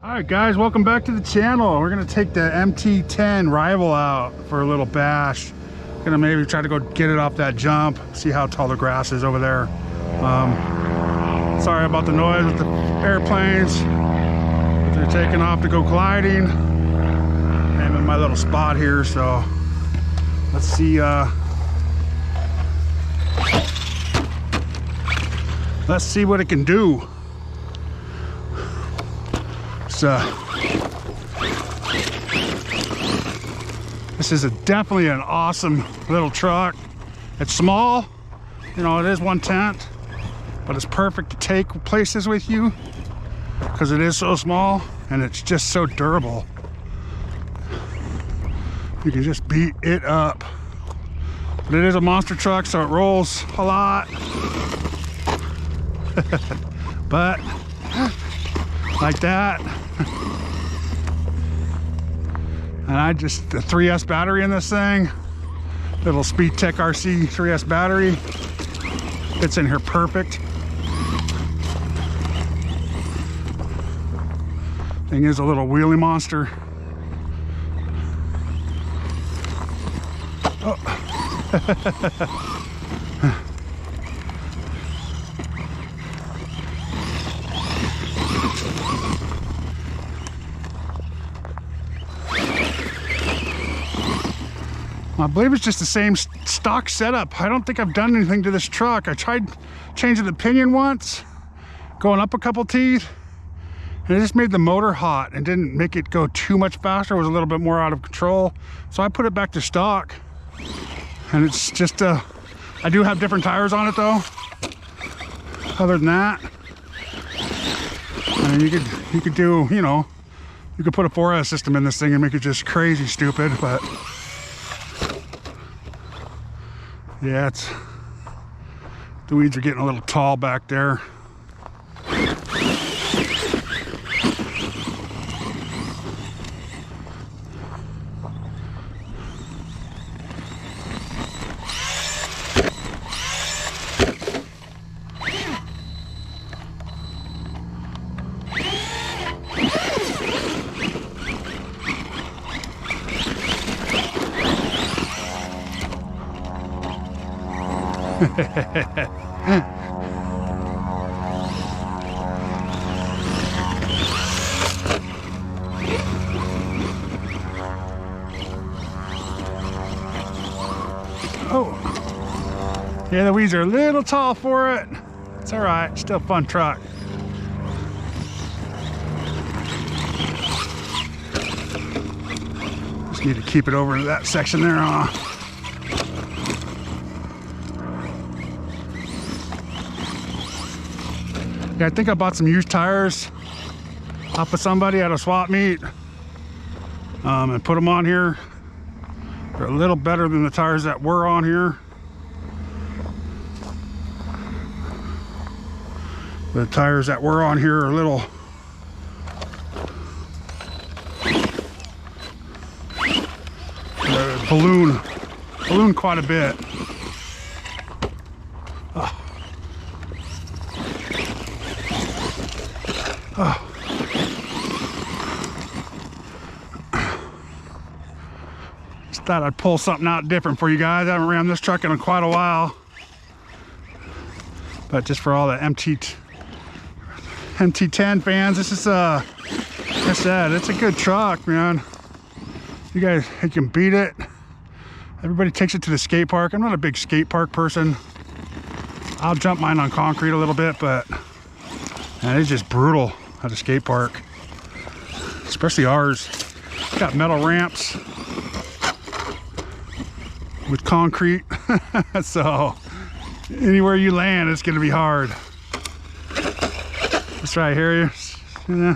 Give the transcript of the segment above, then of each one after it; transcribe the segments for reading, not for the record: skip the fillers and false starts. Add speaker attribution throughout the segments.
Speaker 1: All right guys, welcome back to the channel. We're gonna take the MT10 rival out for a little bash. Gonna maybe try to go get it off that jump, see how tall the grass is over there. Sorry about the noise with the airplanes, but they're taking off to go gliding. I'm in my little spot here, so let's see. Let's see what it can do. This is definitely an awesome little truck. It's small, you know, it is 1/10, but it's perfect to take places with you because it is so small and it's just so durable. You can just beat it up. But it is a monster truck, so it rolls a lot. But like that. And the 3S battery in this thing, little SpeedTek RC 3S battery, fits in here perfect. Thing is a little wheelie monster. Oh. I believe it's just the same stock setup. I don't think I've done anything to this truck. I tried changing the pinion once, going up a couple teeth, and it just made the motor hot and didn't make it go too much faster. It was a little bit more out of control. So I put it back to stock. And it's just, I do have different tires on it though. Other than that, and you could do, you know, you could put a 4S system in this thing and make it just crazy stupid, but yeah, the weeds are getting a little tall back there. Oh, yeah, the weeds are a little tall for it. It's all right, still a fun truck. Just need to keep it over to that section there. Yeah, I think I bought some used tires off of somebody at a swap meet and put them on here. They're a little better than the tires that were on here. The tires that were on here are a little balloon quite a bit. Just thought I'd pull something out different for you guys. I haven't ran this truck in quite a while, but just for all the MT10 fans, this is like I said, it's a good truck, man. You guys, you can beat it. Everybody takes it to the skate park. I'm not a big skate park person. I'll jump mine on concrete a little bit, but man, it's just brutal at a skate park, especially ours. It's got metal ramps with concrete, so anywhere you land, it's going to be hard. This right here, yeah,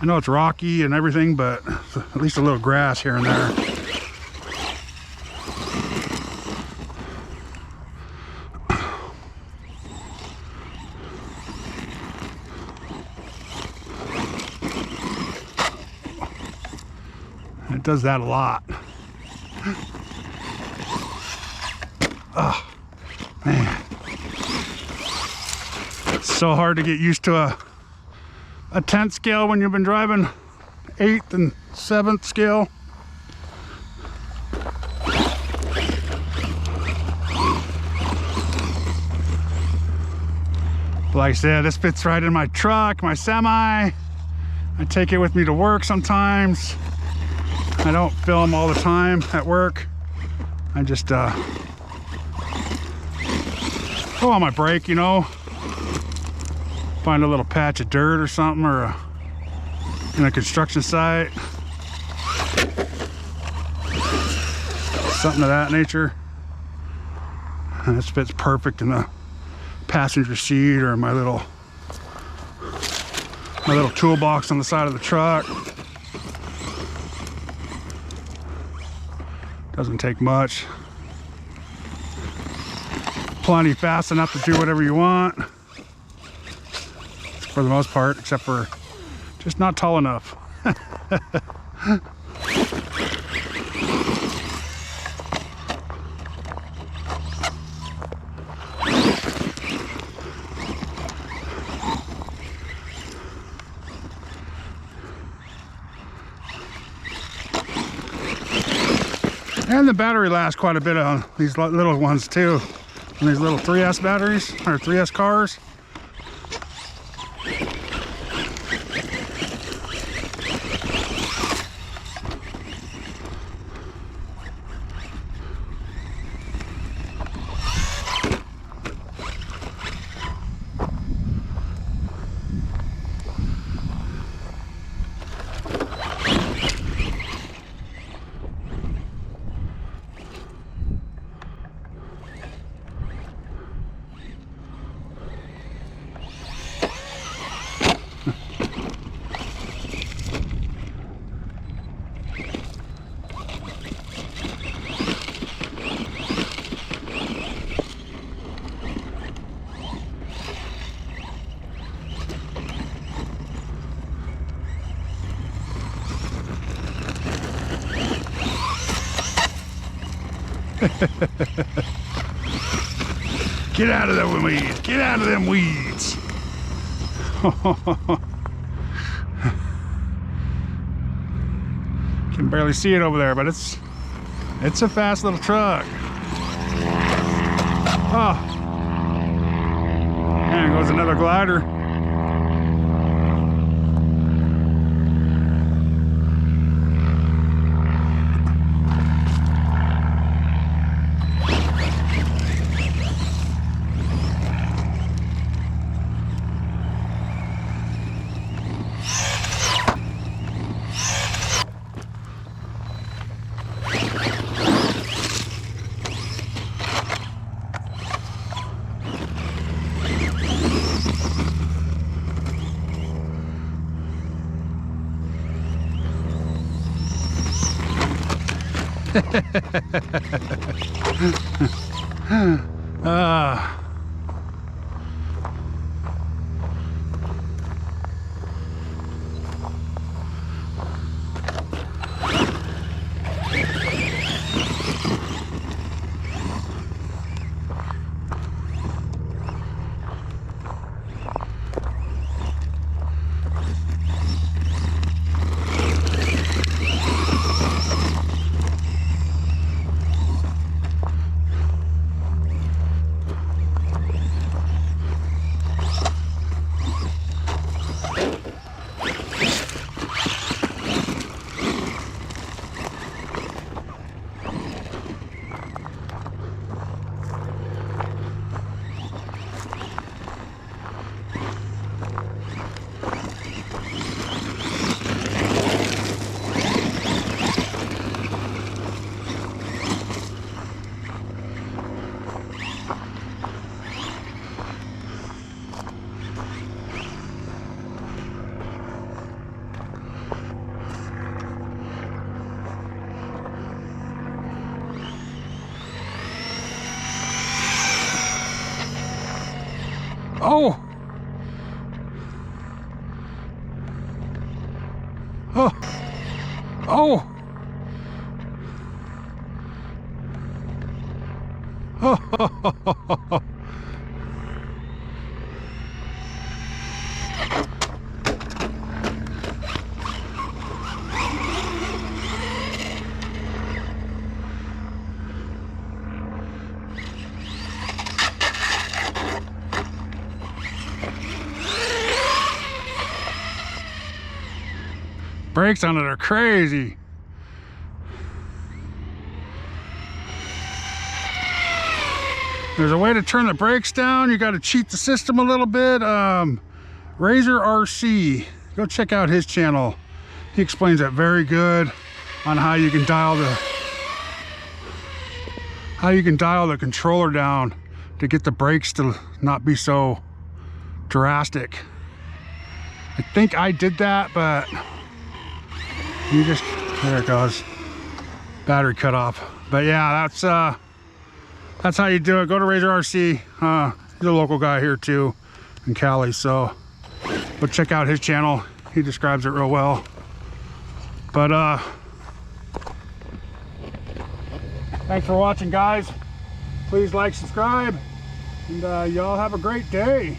Speaker 1: I know it's rocky and everything, but at least a little grass here and there. It does that a lot. Oh, man. It's so hard to get used to a 10th scale when you've been driving 8th and 7th scale. But like I said, this fits right in my truck, my semi. I take it with me to work sometimes. I don't film all the time at work. I just go on my break, you know, find a little patch of dirt or something, or in a construction site, something of that nature. And this fits perfect in the passenger seat or my little toolbox on the side of the truck. Doesn't take much. Plenty fast enough to do whatever you want, for the most part, except for just not tall enough. And the battery lasts quite a bit on these little ones too. On these little 3S batteries, or 3S cars. Get out of them weeds. Get out of them weeds. Can barely see it over there, but it's a fast little truck. Oh, and there goes another glider. Oh! Oh! Oh! Oh! Brakes on it are crazy. There's a way to turn the brakes down. You got to cheat the system a little bit. Razor RC, go check out his channel. He explains that very good on how you can dial the controller down to get the brakes to not be so drastic. I think I did that, but you just, there it goes, battery cut off. But yeah, that's how you do it. Go to Razor RC. He's a local guy here too in Cali, so go check out his channel. He describes it real well. But thanks for watching, guys. Please like, subscribe, and y'all have a great day.